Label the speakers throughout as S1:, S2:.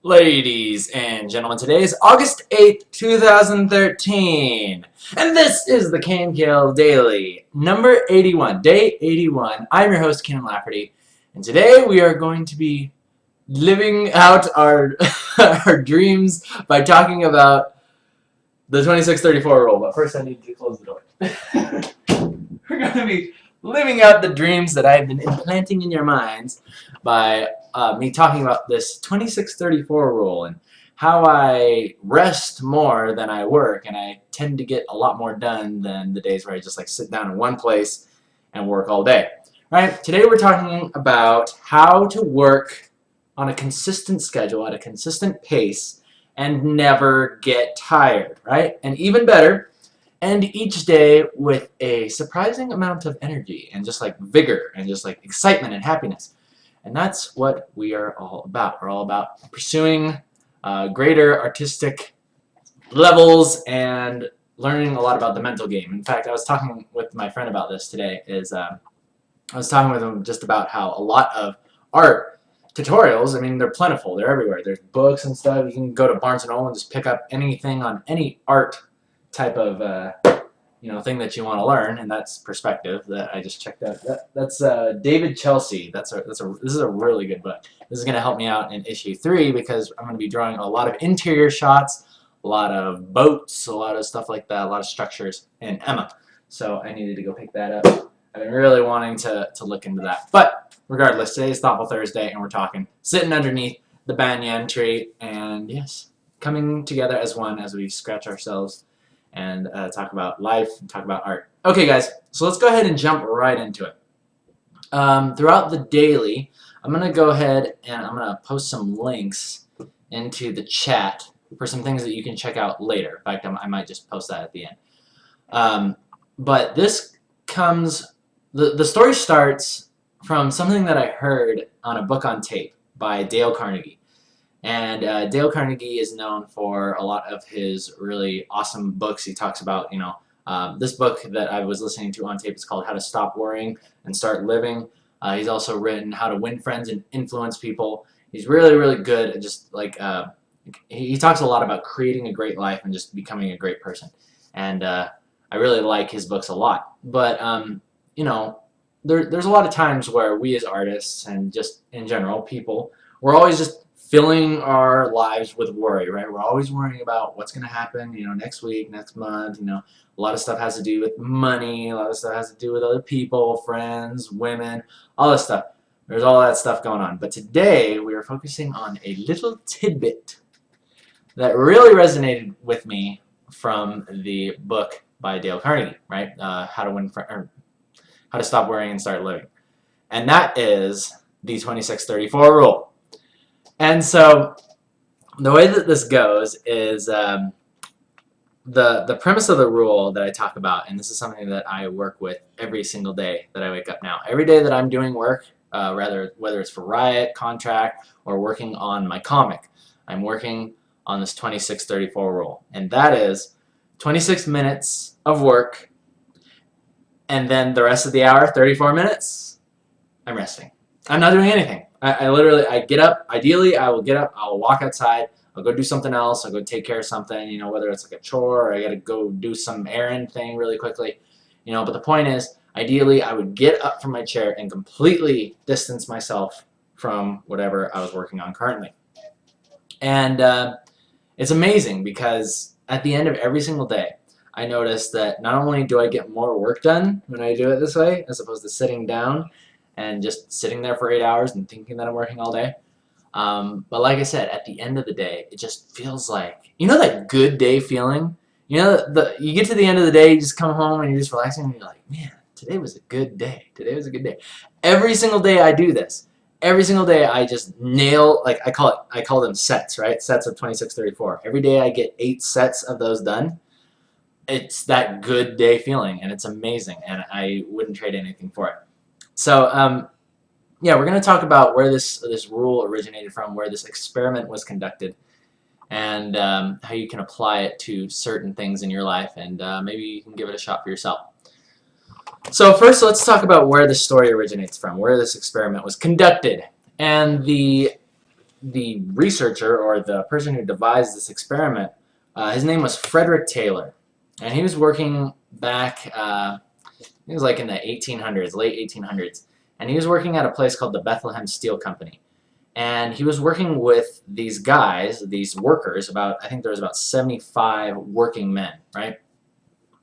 S1: Ladies and gentlemen, today is August 8th, 2013, and this is the KNKL Daily, number 81, day 81. I'm your host, Kienan Lafferty, and today we are going to be living out our, our dreams by talking about the 2634 rule, but first I need to close the door. We're going to be living out the dreams that I've been implanting in your minds by me talking about this 2634 rule and how I rest more than I work, and I tend to get a lot more done than the days where I just like sit down in one place and work all day. Right? Today we're talking about how to work on a consistent schedule at a consistent pace and never get tired, right? And even better, end each day with a surprising amount of energy and just like vigor and just like excitement and happiness. And that's what we are all about. We're all about pursuing greater artistic levels and learning a lot about the mental game. In fact, I was talking with my friend about this today. I was talking with him just about how a lot of art tutorials, I mean, they're plentiful. They're everywhere. There's books and stuff. You can go to Barnes & Noble and just pick up anything on any art type of thing that you want to learn, and that's perspective that I just checked out. That's David Chelsea. This is a really good book. This is going to help me out in issue 3 because I'm going to be drawing a lot of interior shots, a lot of boats, a lot of stuff like that, a lot of structures in Emma. So I needed to go pick that up. I've been really wanting to look into that. But regardless, today is Thoughtful Thursday, and we're talking sitting underneath the banyan tree, and yes, coming together as one as we scratch ourselves and talk about life and talk about art. Okay, guys, so let's go ahead and jump right into it. Throughout the daily, I'm going to go ahead and I'm going to post some links into the chat for some things that you can check out later. In fact, I might just post that at the end. But this comes, the story starts from something that I heard on a book on tape by Dale Carnegie. And Dale Carnegie is known for a lot of his really awesome books. He talks about, this book that I was listening to on tape is called How to Stop Worrying and Start Living. He's also written How to Win Friends and Influence People. He's really, really good at just like, he talks a lot about creating a great life and just becoming a great person. And I really like his books a lot. But, there's a lot of times where we as artists and just in general people, we're always just filling our lives with worry, right? We're always worrying about what's going to happen, next week, next month. A lot of stuff has to do with money. A lot of stuff has to do with other people, friends, women, all this stuff. There's all that stuff going on. But today we are focusing on a little tidbit that really resonated with me from the book by Dale Carnegie, right? How to Stop Worrying and Start Living. And that is the 2634 rule. And so the way that this goes is the premise of the rule that I talk about, and this is something that I work with every single day that I wake up now. Every day that I'm doing work, whether it's for Riot, Contract, or working on my comic, I'm working on this 2634 rule. And that is 26 minutes of work, and then the rest of the hour, 34 minutes, I'm resting. I'm not doing anything. I get up, ideally I will get up, I'll walk outside, I'll go do something else, I'll go take care of something, whether it's like a chore or I gotta go do some errand thing really quickly, but the point is, ideally I would get up from my chair and completely distance myself from whatever I was working on currently. And it's amazing because at the end of every single day, I notice that not only do I get more work done when I do it this way, as opposed to sitting down and just sitting there for 8 hours and thinking that I'm working all day. But like I said, at the end of the day, it just feels like, that good day feeling? You get to the end of the day, you just come home and you're just relaxing and you're like, man, today was a good day. Today was a good day. Every single day I do this. Every single day I just nail, like I call them sets, right? Sets of 2634. Every day I get 8 sets of those done. It's that good day feeling, and it's amazing, and I wouldn't trade anything for it. So, yeah, we're going to talk about where this rule originated from, where this experiment was conducted, and how you can apply it to certain things in your life, and maybe you can give it a shot for yourself. So first, let's talk about where the story originates from, where this experiment was conducted. And the the researcher, or the person who devised this experiment, his name was Frederick Taylor, and he was working back. It was like in the 1800s, late 1800s, and he was working at a place called the Bethlehem Steel Company. And he was working with these guys, these workers, I think there was about 75 working men, right?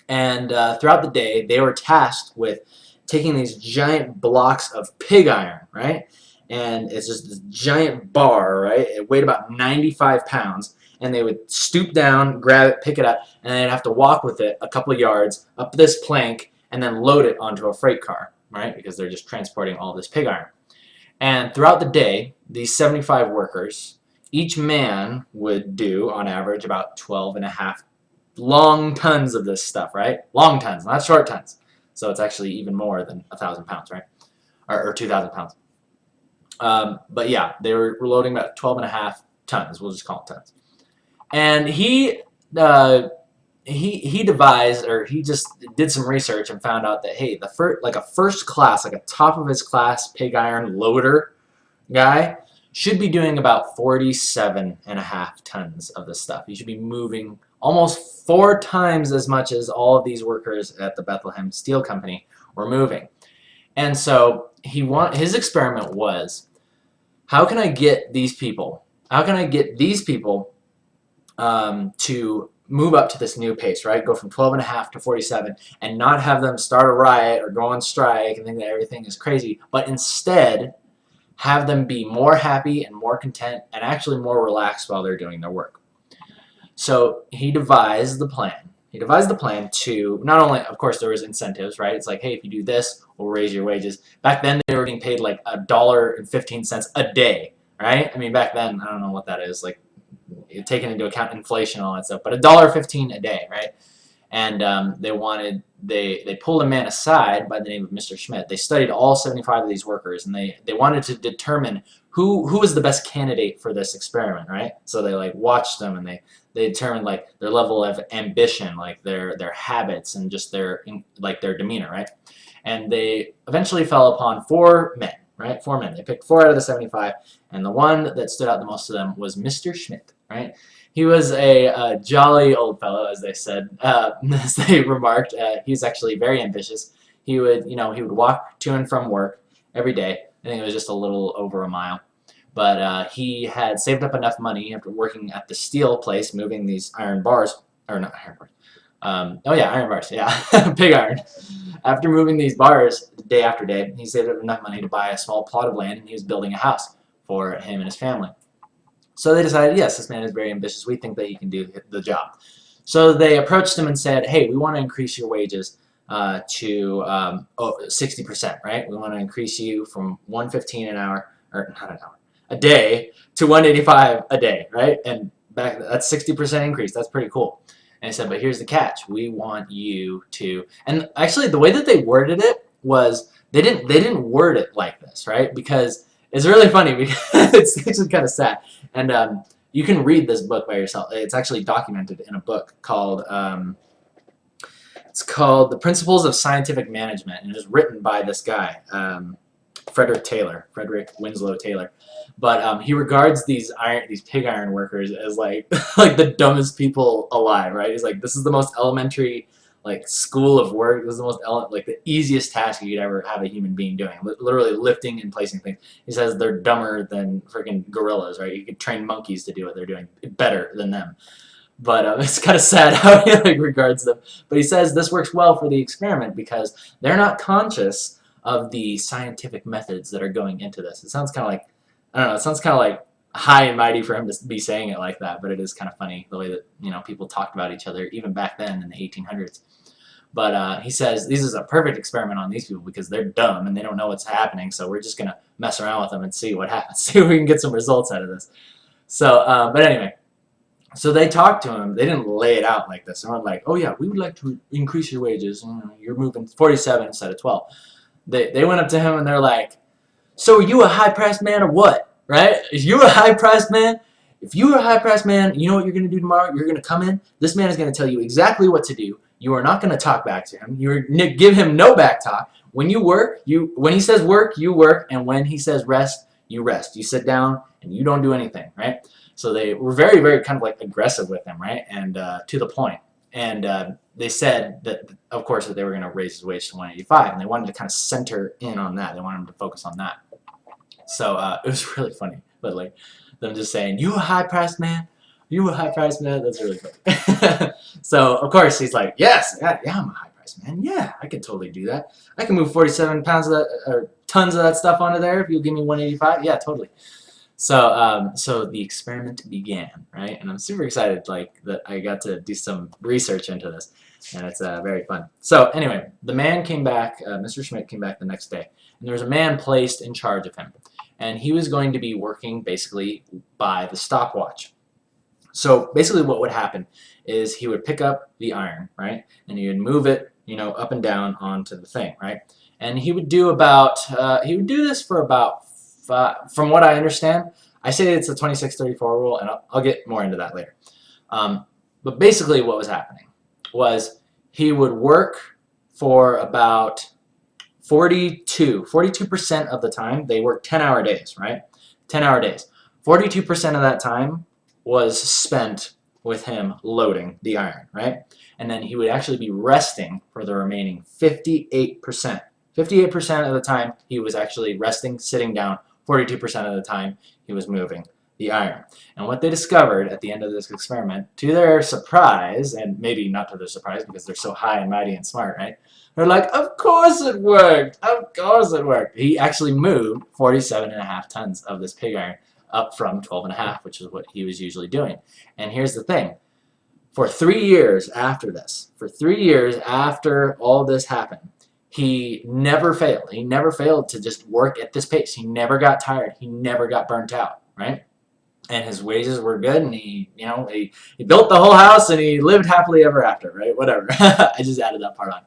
S1: And throughout the day, they were tasked with taking these giant blocks of pig iron, right? And it's just this giant bar, right? It weighed about 95 pounds. And they would stoop down, grab it, pick it up, and they'd have to walk with it a couple of yards up this plank and then load it onto a freight car, right? Because they're just transporting all this pig iron. And throughout the day, these 75 workers, each man would do, on average, about 12.5 long tons of this stuff, right? Long tons, not short tons. So it's actually even more than 1,000 pounds, right? Or 2,000 pounds. But yeah, they were loading about 12.5 tons. We'll just call it tons. And he devised, or he just did some research and found out that, hey, a first class, like a top of his class pig iron loader guy should be doing about 47.5 tons of this stuff. He should be moving almost 4 times as much as all of these workers at the Bethlehem Steel Company were moving. And so his experiment was, how can I get these people to move up to this new pace, right? Go from 12.5 to 47, and not have them start a riot or go on strike and think that everything is crazy, but instead have them be more happy and more content and actually more relaxed while they're doing their work. So he devised the plan. He devised the plan to not only, of course, there was incentives, right? It's like, hey, if you do this, we'll raise your wages. Back then, they were getting paid like $1.15 a day, right? I mean, back then, I don't know what that is, like, taking into account inflation and all that stuff, but $1.15 a day, right? And they pulled a man aside by the name of Mr. Schmidt. They studied all 75 of these workers, and they wanted to determine who was the best candidate for this experiment, right? So they like watched them, and they determined like their level of ambition, like their habits, and just their demeanor, right? And they eventually fell upon 4 men, right? 4 men. They picked 4 out of the 75, and the one that stood out the most to them was Mr. Schmidt, right? He was a jolly old fellow, as they said, as they remarked. He was actually very ambitious. He would walk to and from work every day. I think it was just a little over a mile. But he had saved up enough money after working at the steel place, moving these iron bars, or not iron bars. Oh yeah, iron bars, yeah, pig iron. After moving these bars day after day, he saved up enough money to buy a small plot of land, and he was building a house for him and his family. So they decided, yes, this man is very ambitious. We think that he can do the job. So they approached him and said, hey, we want to increase your wages to 60%, right? We want to increase you from $1.15 an hour, or not an hour, a day, to $1.85 a day, right? And that's 60% increase. That's pretty cool. And I said, but here's the catch. We want you to, and actually the way that they worded it was, they didn't word it like this, right? Because it's really funny, because it's actually kind of sad. And you can read this book by yourself. It's actually documented in a book called, it's called The Principles of Scientific Management, and it was written by this guy, Frederick Winslow Taylor. But he regards these pig iron workers as like the dumbest people alive, right? He's like, this is the most elementary like school of work. This is the most the easiest task you could ever have a human being doing. Literally lifting and placing things. He says they're dumber than freaking gorillas, right? You could train monkeys to do what they're doing better than them. But it's kind of sad how he like regards them. But he says this works well for the experiment because they're not conscious of the scientific methods that are going into this. It sounds kind of like, I don't know, it sounds kind of like high and mighty for him to be saying it like that, but it is kind of funny the way that, you know, people talked about each other even back then in the 1800s. But he says this is a perfect experiment on these people because they're dumb and they don't know what's happening, so we're just going to mess around with them and see what happens, see if we can get some results out of this. So, but anyway, so they talked to him. They didn't lay it out like this. They weren't like, oh yeah, we would like to increase your wages. You're moving 47 instead of 12. They went up to him and they're like, so are you a high-priced man or what? Right? Is you a high-priced man? If you're a high-priced man, you know what you're going to do tomorrow? You're going to come in. This man is going to tell you exactly what to do. You are not going to talk back to him. You're going to give him no back talk. When you work, when he says work, you work. And when he says rest, you rest. You sit down and you don't do anything, right? So they were very, very kind of like aggressive with him, right? And to the point. And they said that, of course, that they were going to raise his wage to 185, and they wanted to kind of center in on that. They wanted him to focus on that. So it was really funny. But like them just saying, "You a high-priced man? You a high-priced man?" That's really funny. So of course he's like, "Yes, yeah, I'm a high-priced man. Yeah, I can totally do that. I can move 47 pounds of that, or tons of that stuff onto there if you'll give me 185. Yeah, totally." So so the experiment began, right? And I'm super excited, like, that I got to do some research into this, and it's very fun. So anyway, the man came back. Mr. Schmidt came back the next day, and there was a man placed in charge of him, and he was going to be working basically by the stopwatch. So basically what would happen is he would pick up the iron, right, and he would move it, you know, up and down onto the thing, right, and he would do about, he would do this for about, from what I understand, I say it's a 26-34 rule, and I'll get more into that later. But basically what was happening was he would work for about 42% of the time. They worked 10-hour days, right? 10-hour days. 42% of that time was spent with him loading the iron, right? And then he would actually be resting for the remaining 58%. 58% of the time he was actually resting, sitting down. 42% of the time he was moving the iron. And what they discovered at the end of this experiment, to their surprise, and maybe not to their surprise because they're so high and mighty and smart, right? They're like, of course it worked! Of course it worked! He actually moved 47.5 tons of this pig iron up from 12.5, which is what he was usually doing. And here's the thing. For 3 years after this, for 3 years after all this happened, he never failed. He never failed to just work at this pace. He never got tired. He never got burnt out, right? And his wages were good, and he, you know, he built the whole house, and he lived happily ever after, right? Whatever. I just added that part on.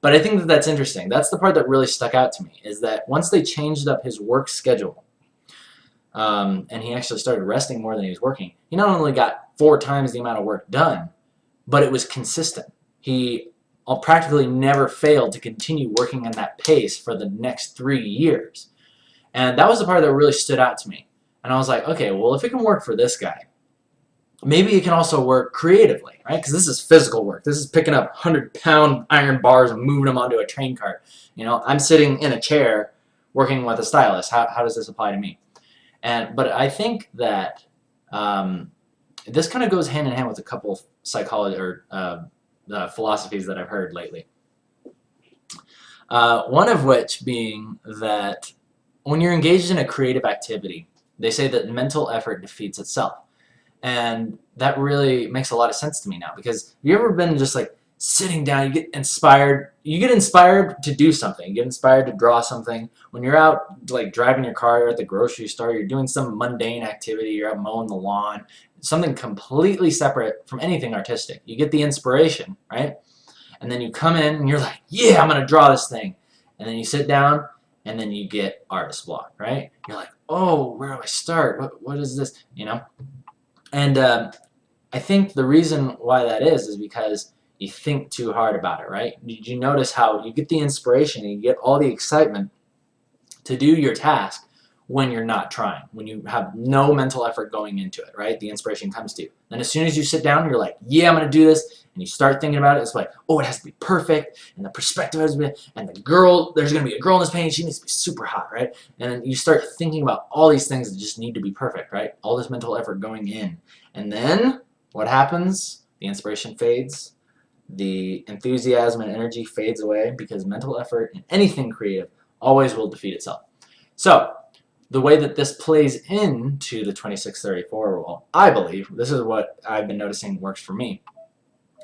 S1: But I think that that's interesting. That's the part that really stuck out to me, is that once they changed up his work schedule, and he actually started resting more than he was working, he not only got 4 times the amount of work done, but it was consistent. He practically never failed to continue working at that pace for the next 3 years. And that was the part that really stood out to me. And I was like, okay, well, if it can work for this guy, maybe it can also work creatively, right? Because this is physical work. This is picking up 100-pound iron bars and moving them onto a train cart. You know, I'm sitting in a chair working with a stylus. How does this apply to me? But I think that this kind of goes hand in hand with a couple of psychology or philosophies that I've heard lately. One of which being that when you're engaged in a creative activity, they say that mental effort defeats itself. And that really makes a lot of sense to me now, because have you ever been just like sitting down, you get inspired to do something, you get inspired to draw something. When you're out like driving your car, you're at the grocery store, you're doing some mundane activity, you're out mowing the lawn, something completely separate from anything artistic. You get the inspiration, right? And then you come in and you're like, yeah, I'm gonna draw this thing. And then you sit down and then you get artist block, right? You're like, oh, where do I start? What is this? You know? And I think the reason why that is because you think too hard about it, right? Did you notice how you get the inspiration and you get all the excitement to do your task when you're not trying, when you have no mental effort going into it, right? The inspiration comes to you. Then as soon as you sit down, you're like, yeah, I'm going to do this. And you start thinking about it. It's like, oh, it has to be perfect. And the perspective has to be, and the girl, there's going to be a girl in this painting. She needs to be super hot, right? And then you start thinking about all these things that just need to be perfect, right? All this mental effort going in. And then what happens? The inspiration fades. The enthusiasm and energy fades away, because mental effort in anything creative always will defeat itself. So the way that this plays into the 26-34 rule, I believe, this is what I've been noticing works for me,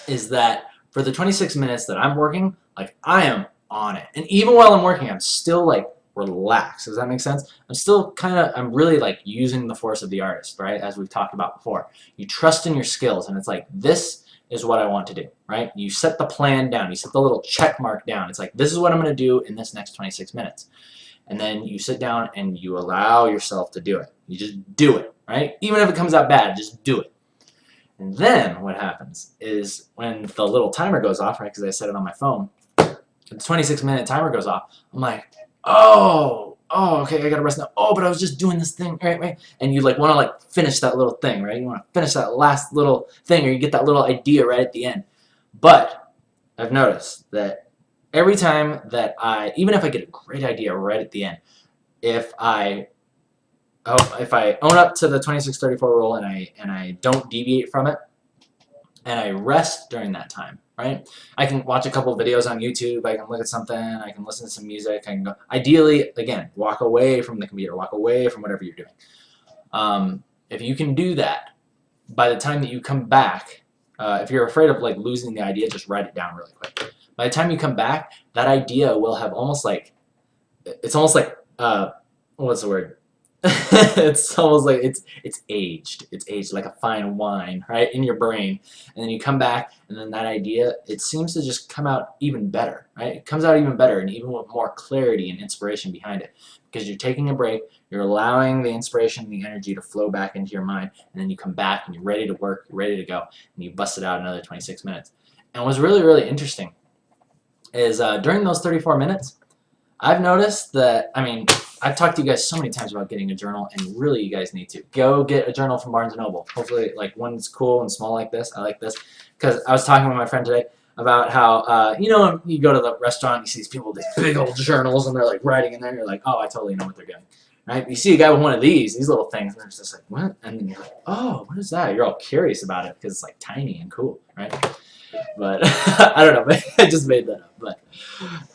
S1: is that for the 26 minutes that I'm working, like, I am on it. And even while I'm working, I'm still like relaxed. Does that make sense? I'm really like using the force of the artist, right? As we've talked about before. You trust in your skills, and it's like, this is what I want to do, right? You set the plan down. You set the little check mark down. It's like, this is what I'm going to do in this next 26 minutes. And then you sit down and you allow yourself to do it. You just do it, right? Even if it comes out bad, just do it. And then what happens is when the little timer goes off, right, because I set it on my phone, the 26-minute timer goes off, I'm like, oh, oh, okay, I gotta rest now. Oh, but I was just doing this thing, right? And you like want to like finish that little thing, right? You want to finish that last little thing, or you get that little idea right at the end. But I've noticed that every time that even if I get a great idea right at the end, if I if I own up to the 26-34 rule and I don't deviate from it, and I rest during that time, right? I can watch a couple of videos on YouTube, I can look at something, I can listen to some music, I can go, ideally, again, walk away from the computer, walk away from whatever you're doing. If you can do that, by the time that you come back, if you're afraid of like losing the idea, just write it down really quick. By the time you come back, that idea will have almost like, it's almost like, what's the word? It's almost like it's aged. It's aged like a fine wine, right, in your brain. And then you come back, and then that idea, it seems to just come out even better, right? It comes out even better and even with more clarity and inspiration behind it. Because you're taking a break, you're allowing the inspiration and the energy to flow back into your mind, and then you come back and you're ready to work, you're ready to go, and you bust it out another 26 minutes. And what's really, really interesting is during those 34 minutes, I've noticed that, I mean, I've talked to you guys so many times about getting a journal, and really you guys need to. Go get a journal from Barnes & Noble. Hopefully, like, one that's cool and small like this. I like this. Because I was talking with my friend today about how, you know, you go to the restaurant, you see these people with these big old journals, and they're, like, writing in there, and you're like, oh, I totally know what they're doing. Right? You see a guy with one of these little things, and they're just like, what? And then you're like, oh, what is that? You're all curious about it because it's, like, tiny and cool, right? But, I don't know. I just made that up.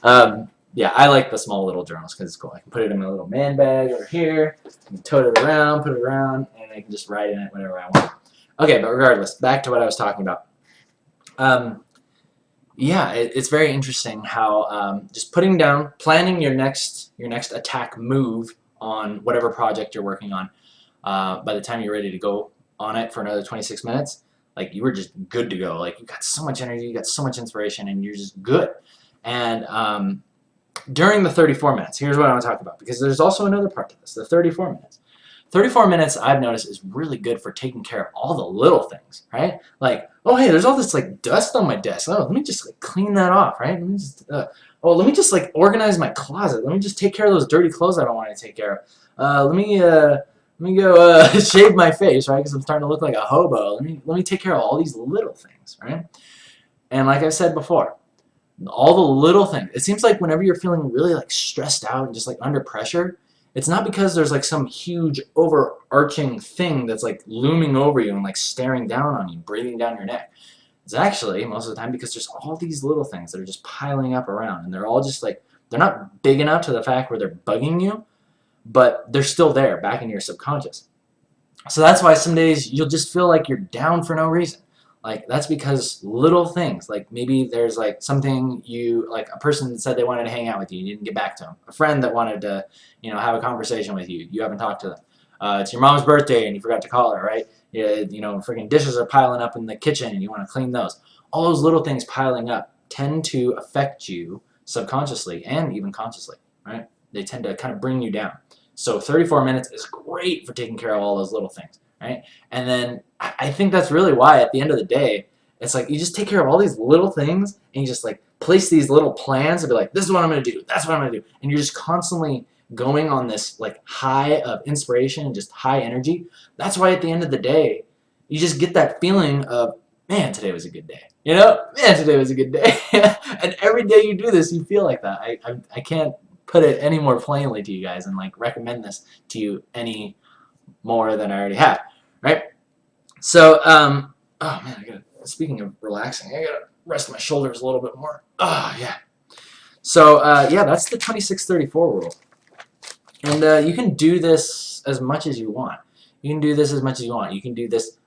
S1: But, yeah, I like the small little journals because it's cool. I can put it in my little man bag over here, I can tote it around, put it around, and I can just write in it whenever I want. Okay, but regardless, back to what I was talking about. Yeah, it's very interesting how just putting down, planning your next attack move on whatever project you're working on. By the time you're ready to go on it for another 26 minutes, like you were just good to go. Like you got so much energy, you got so much inspiration, and you're just good. And during the 34 minutes, here's what I want to talk about, because there's also another part to this, the 34 minutes. 34 minutes, I've noticed, is really good for taking care of all the little things, right? Like, oh, hey, there's all this, like, dust on my desk. Oh, let me just, like, clean that off, right? Let me just, oh, let me just, like, organize my closet. Let me just take care of those dirty clothes I don't want to take care of. Let me go shave my face, right, because I'm starting to look like a hobo. Let me take care of all these little things, right? And like I've said before, all the little things. It seems like whenever you're feeling really like stressed out and just like under pressure, it's not because there's like some huge overarching thing that's like looming over you and like staring down on you, breathing down your neck. It's actually most of the time because there's all these little things that are just piling up around, and they're all just like, they're not big enough to the fact where they're bugging you, but they're still there back in your subconscious. So that's why some days you'll just feel like you're down for no reason. Like, that's because little things, like maybe there's like something like a person said they wanted to hang out with you, you didn't get back to them. A friend that wanted to, you know, have a conversation with you, you haven't talked to them. It's your mom's birthday and you forgot to call her, right? You know, freaking dishes are piling up in the kitchen and you want to clean those. All those little things piling up tend to affect you subconsciously and even consciously, right? They tend to kind of bring you down. So 34 minutes is great for taking care of all those little things, right? And then I think that's really why at the end of the day, it's like you just take care of all these little things and you just like place these little plans and be like, this is what I'm going to do, that's what I'm going to do. And you're just constantly going on this like high of inspiration and just high energy. That's why at the end of the day, you just get that feeling of, man, today was a good day. You know, man, today was a good day. And every day you do this, you feel like that. I can't put it any more plainly to you guys and like recommend this to you any more than I already have, right? So, oh man, speaking of relaxing, I gotta rest my shoulders a little bit more. Oh, yeah. So, yeah, that's the 26-34 rule. And you can do this as much as you want. You can do this as much as you want. You can do this,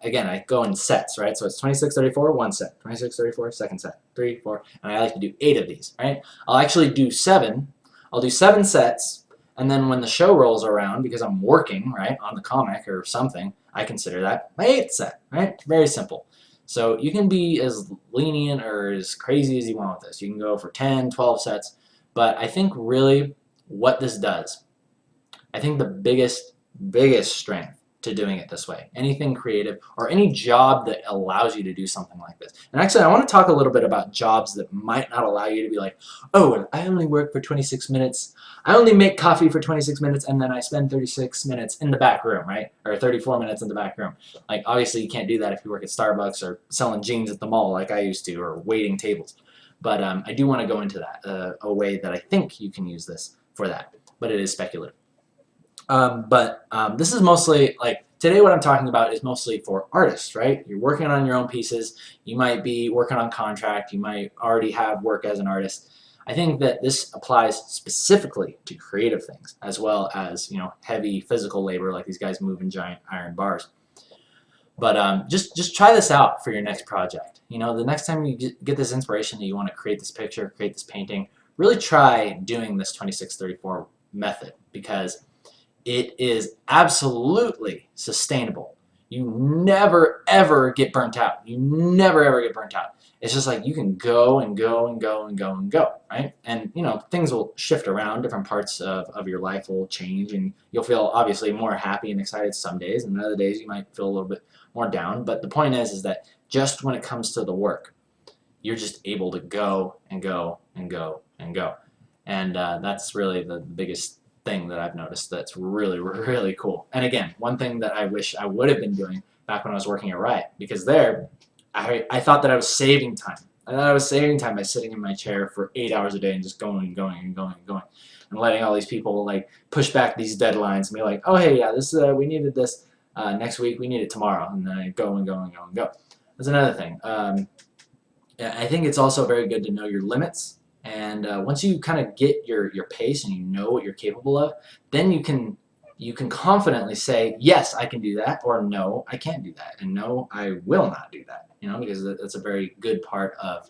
S1: again, I go in sets, right? So it's 26-34, one set. 26-34, second set. 3, 4, and I like to do 8 of these, right? I'll actually do 7. I'll do 7 sets, and then when the show rolls around, because I'm working, right, on the comic or something, I consider that my 8th set, right? Very simple. So you can be as lenient or as crazy as you want with this. You can go for 10, 12 sets, but I think really what this does, I think the biggest strength to doing it this way. Anything creative or any job that allows you to do something like this. And actually, I want to talk a little bit about jobs that might not allow you to be like, oh, I only work for 26 minutes. I only make coffee for 26 minutes and then I spend 36 minutes in the back room, right? Or 34 minutes in the back room. Like, obviously, you can't do that if you work at Starbucks or selling jeans at the mall like I used to, or waiting tables. But I do want to go into that, a way that I think you can use this for that. But it is speculative. This is mostly, like, today what I'm talking about is mostly for artists, right? You're working on your own pieces. You might be working on contract. You might already have work as an artist. I think that this applies specifically to creative things, as well as, you know, heavy physical labor, like these guys moving giant iron bars. But just try this out for your next project. You know, the next time you get this inspiration that you want to create this picture, create this painting, really try doing this 26-34 method, because it is absolutely sustainable. You never ever get burnt out. You never ever get burnt out. It's just like you can go and go and go and go and go, right? And you know, things will shift around, different parts of your life will change, and you'll feel obviously more happy and excited some days, and other days you might feel a little bit more down. But the point is that just when it comes to the work, you're just able to go and go and go and go. And that's really the biggest thing that I've noticed that's really, really cool. And again, one thing that I wish I would have been doing back when I was working at Riot, because there, I thought that I was saving time. I thought I was saving time by sitting in my chair for 8 hours a day and just going and going and going and going, and letting all these people like push back these deadlines and be like, oh hey, yeah, this we needed this next week, we need it tomorrow, and then I go and go and go and go. That's another thing. I think it's also very good to know your limits. And once you kind of get your pace and you know what you're capable of, then you can confidently say, yes, I can do that, or no, I can't do that, and no, I will not do that. You know, because that's a very good part of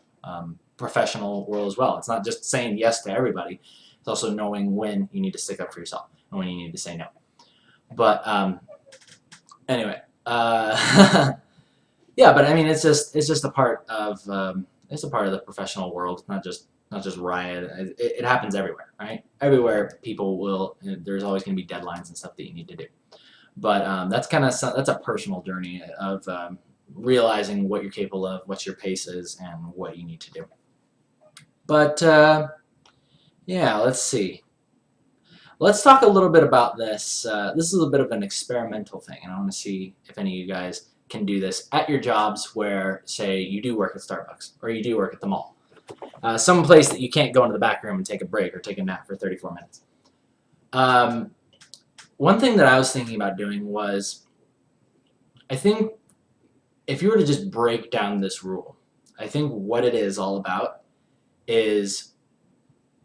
S1: professional world as well. It's not just saying yes to everybody. It's also knowing when you need to stick up for yourself and when you need to say no. But anyway, yeah. But I mean, it's just a part of it's a part of the professional world. Not just Riot. It happens everywhere, right? Everywhere, people will. There's always going to be deadlines and stuff that you need to do. But that's a personal journey of realizing what you're capable of, what your pace is, and what you need to do. But yeah, let's see. Let's talk a little bit about this. This is a bit of an experimental thing, and I want to see if any of you guys can do this at your jobs where, say, you do work at Starbucks or you do work at the mall. Some place that you can't go into the back room and take a break or take a nap for 34 minutes. One thing that I was thinking about doing was, I think if you were to just break down this rule, I think what it is all about is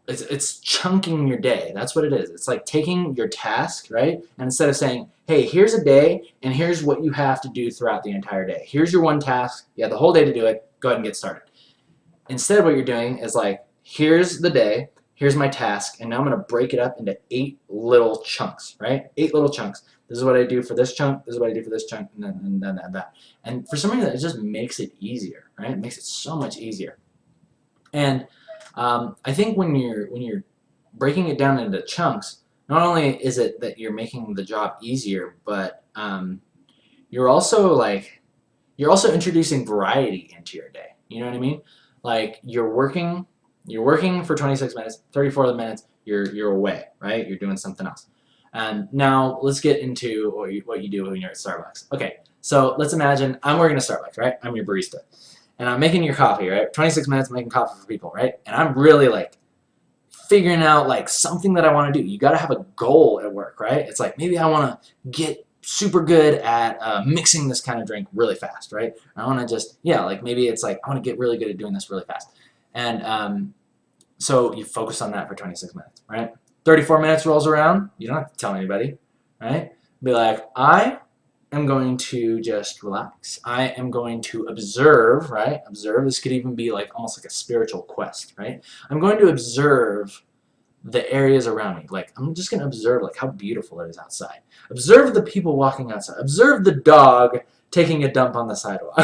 S1: it's chunking your day. That's what it is. It's like taking your task, right? And instead of saying, hey, here's a day and here's what you have to do throughout the entire day. Here's your one task. You have the whole day to do it. Go ahead and get started. Instead, what you're doing is like, here's the day, here's my task, and now I'm going to break it up into 8 little chunks, right? 8 little chunks. This is what I do for this chunk, this is what I do for this chunk, and then that. And for some reason, it just makes it easier, right? It makes it so much easier. And I think when you're breaking it down into chunks, not only is it that you're making the job easier, but you're also introducing variety into your day. You know what I mean? Like you're working for 26 minutes, 34 minutes, you're away, right? You're doing something else. And now let's get into what you do when you're at Starbucks. Okay, so let's imagine I'm working at Starbucks, right? I'm your barista. And I'm making your coffee, right? 26 minutes making coffee for people, right? And I'm really like figuring out like something that I want to do. You got to have a goal at work, right? It's like maybe I want to get super good at mixing this kind of drink really fast, right? I want to just, yeah, like maybe it's like I want to get really good at doing this really fast. And so you focus on that for 26 minutes, right? 34 minutes rolls around, you don't have to tell anybody, right? Be like, I am going to just relax. I am going to observe, right? Observe, this could even be like almost like a spiritual quest, right? I'm going to observe the areas around me. Like, I'm just going to observe like how beautiful it is outside. Observe the people walking outside. Observe the dog taking a dump on the sidewalk.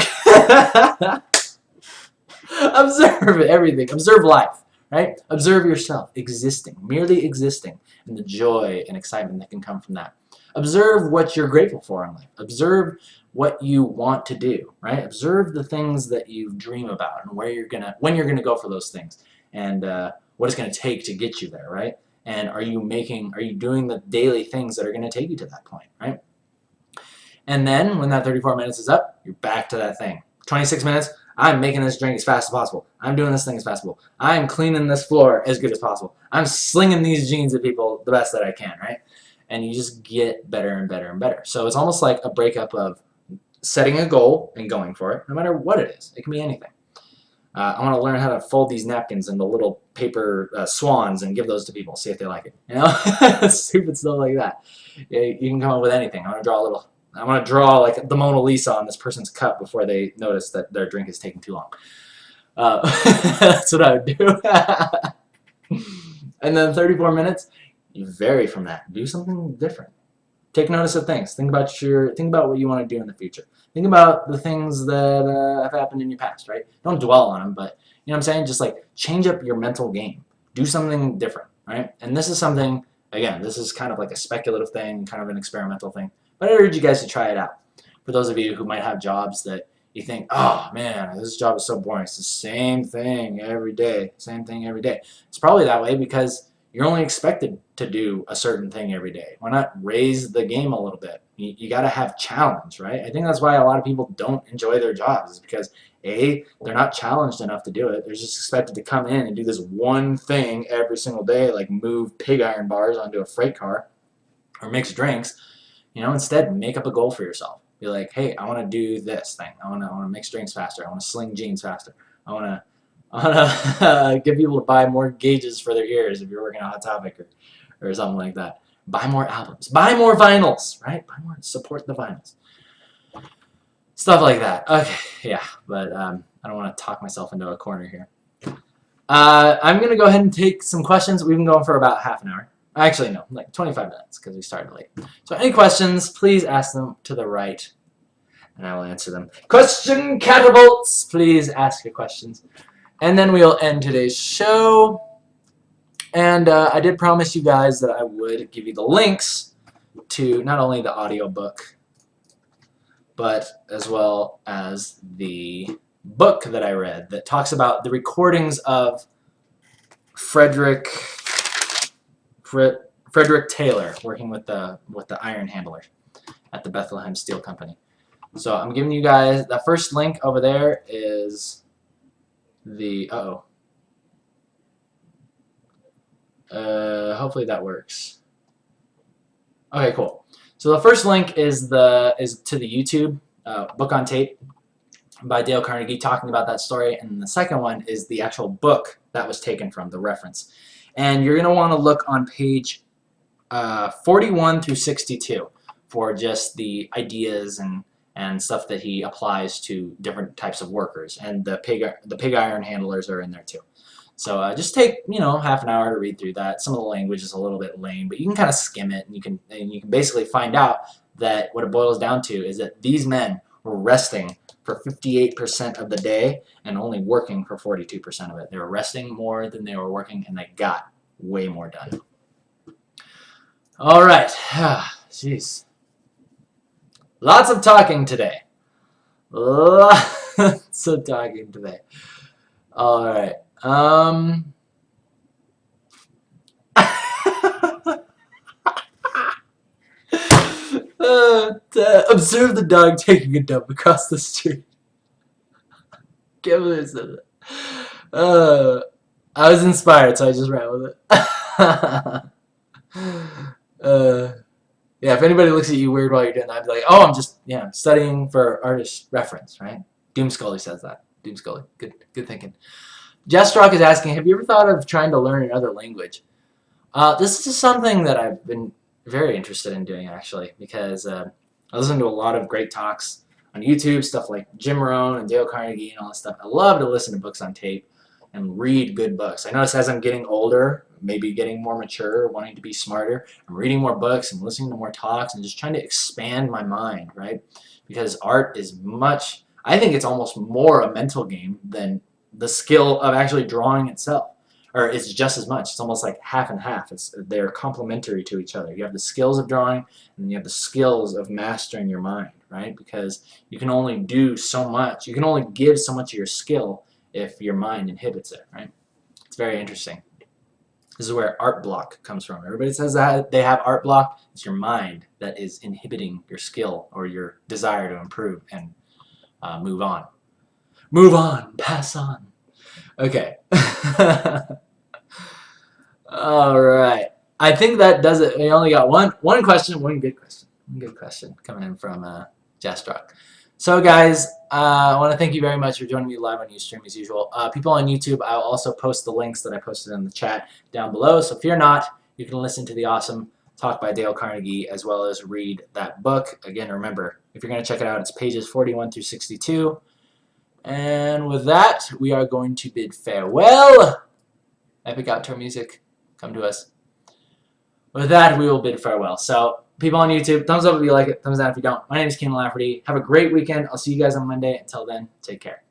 S1: Observe everything. Observe life, right? Observe yourself existing, merely existing, and the joy and excitement that can come from that. Observe what you're grateful for in life. Observe what you want to do, right? Observe the things that you dream about and when you're gonna go for those things, and what it's gonna take to get you there, right? And are you doing the daily things that are gonna take you to that point, right? And then when that 34 minutes is up, you're back to that thing. 26 minutes, I'm making this drink as fast as possible. I'm doing this thing as fast as possible. I'm cleaning this floor as good as possible. I'm slinging these jeans at people the best that I can, right? And you just get better and better and better. So it's almost like a breakup of setting a goal and going for it, no matter what it is. It can be anything. I want to learn how to fold these napkins into little paper swans and give those to people, see if they like it. You know, stupid stuff like that. You can come up with anything. I want to draw like the Mona Lisa on this person's cup before they notice that their drink is taking too long. That's what I would do. And then 34 minutes, you vary from that. Do something different. Take notice of things. Think about what you want to do in the future. Think about the things that have happened in your past, right? Don't dwell on them, but you know what I'm saying? Just like change up your mental game. Do something different, right? And this is something, again, this is kind of like a speculative thing, kind of an experimental thing. But I urge you guys to try it out. For those of you who might have jobs that you think, oh man, this job is so boring. It's the same thing every day. Same thing every day. It's probably that way because you're only expected to do a certain thing every day. Why not raise the game a little bit? You got to have challenge, right? I think that's why a lot of people don't enjoy their jobs, is because A, they're not challenged enough to do it. They're just expected to come in and do this one thing every single day, like move pig iron bars onto a freight car or mix drinks. You know, instead, make up a goal for yourself. Be like, hey, I want to do this thing. I want to mix drinks faster. I want to sling jeans faster. I want to get people to buy more gauges for their ears if you're working on Hot Topic or something like that. Buy more albums. Buy more vinyls, right? Buy more. Support the vinyls. Stuff like that. Okay, yeah, but I don't want to talk myself into a corner here. I'm going to go ahead and take some questions. We've been going for about half an hour. Actually, no, like 25 minutes because we started late. So any questions, please ask them to the right, and I will answer them. Question catapults! Please ask your questions. And then we'll end today's show. And I did promise you guys that I would give you the links to not only the audiobook, but as well as the book that I read that talks about the recordings of Frederick Taylor working with the iron handler at the Bethlehem Steel Company. So I'm giving you guys the first link over there is the hopefully that works. Okay, cool. So the first link is to the YouTube book on tape by Dale Carnegie talking about that story, and the second one is the actual book that was taken from, the reference. And you're going to want to look on page 41 through 62 for just the ideas and stuff that he applies to different types of workers, and the pig iron handlers are in there too. So just take half an hour to read through that. Some of the language is a little bit lame, but you can kind of skim it, and you can basically find out that what it boils down to is that these men were resting for 58% of the day and only working for 42% of it. They were resting more than they were working, and they got way more done. All right, jeez, lots of talking today. Lots of talking today. All right. Observe the dog taking a dump across the street. Can't believe I said that. I was inspired, so I just ran with it. Yeah, if anybody looks at you weird while you're doing that, I'd be like, oh, I'm just studying for artist reference, right? Doom Scully says that. Doom Scully. Good thinking. Jestrock is asking, have you ever thought of trying to learn another language? This is something that I've been very interested in doing, actually, because I listen to a lot of great talks on YouTube, stuff like Jim Rohn and Dale Carnegie and all that stuff. I love to listen to books on tape and read good books. I notice as I'm getting older, maybe getting more mature, wanting to be smarter, I'm reading more books and listening to more talks and just trying to expand my mind, right? Because art is I think it's almost more a mental game than the skill of actually drawing itself, or it's just as much. It's almost like half and half. They're complementary to each other. You have the skills of drawing, and then you have the skills of mastering your mind, right? Because you can only do so much. You can only give so much of your skill if your mind inhibits it, right? It's very interesting. This is where art block comes from. Everybody says that they have art block. It's your mind that is inhibiting your skill or your desire to improve and move on. Move on. Pass on. Okay. All right. I think that does it. We only got one question, one good question coming in from Jastrock. So guys, I want to thank you very much for joining me live on Ustream as usual. People on YouTube, I'll also post the links that I posted in the chat down below. So fear not, you can listen to the awesome talk by Dale Carnegie as well as read that book. Again, remember, if you're going to check it out, it's pages 41 through 62. And with that, we are going to bid farewell. Epic outro music, come to us. With that, we will bid farewell. So, people on YouTube, thumbs up if you like it, thumbs down if you don't. My name is Kienan Lafferty. Have a great weekend. I'll see you guys on Monday. Until then, take care.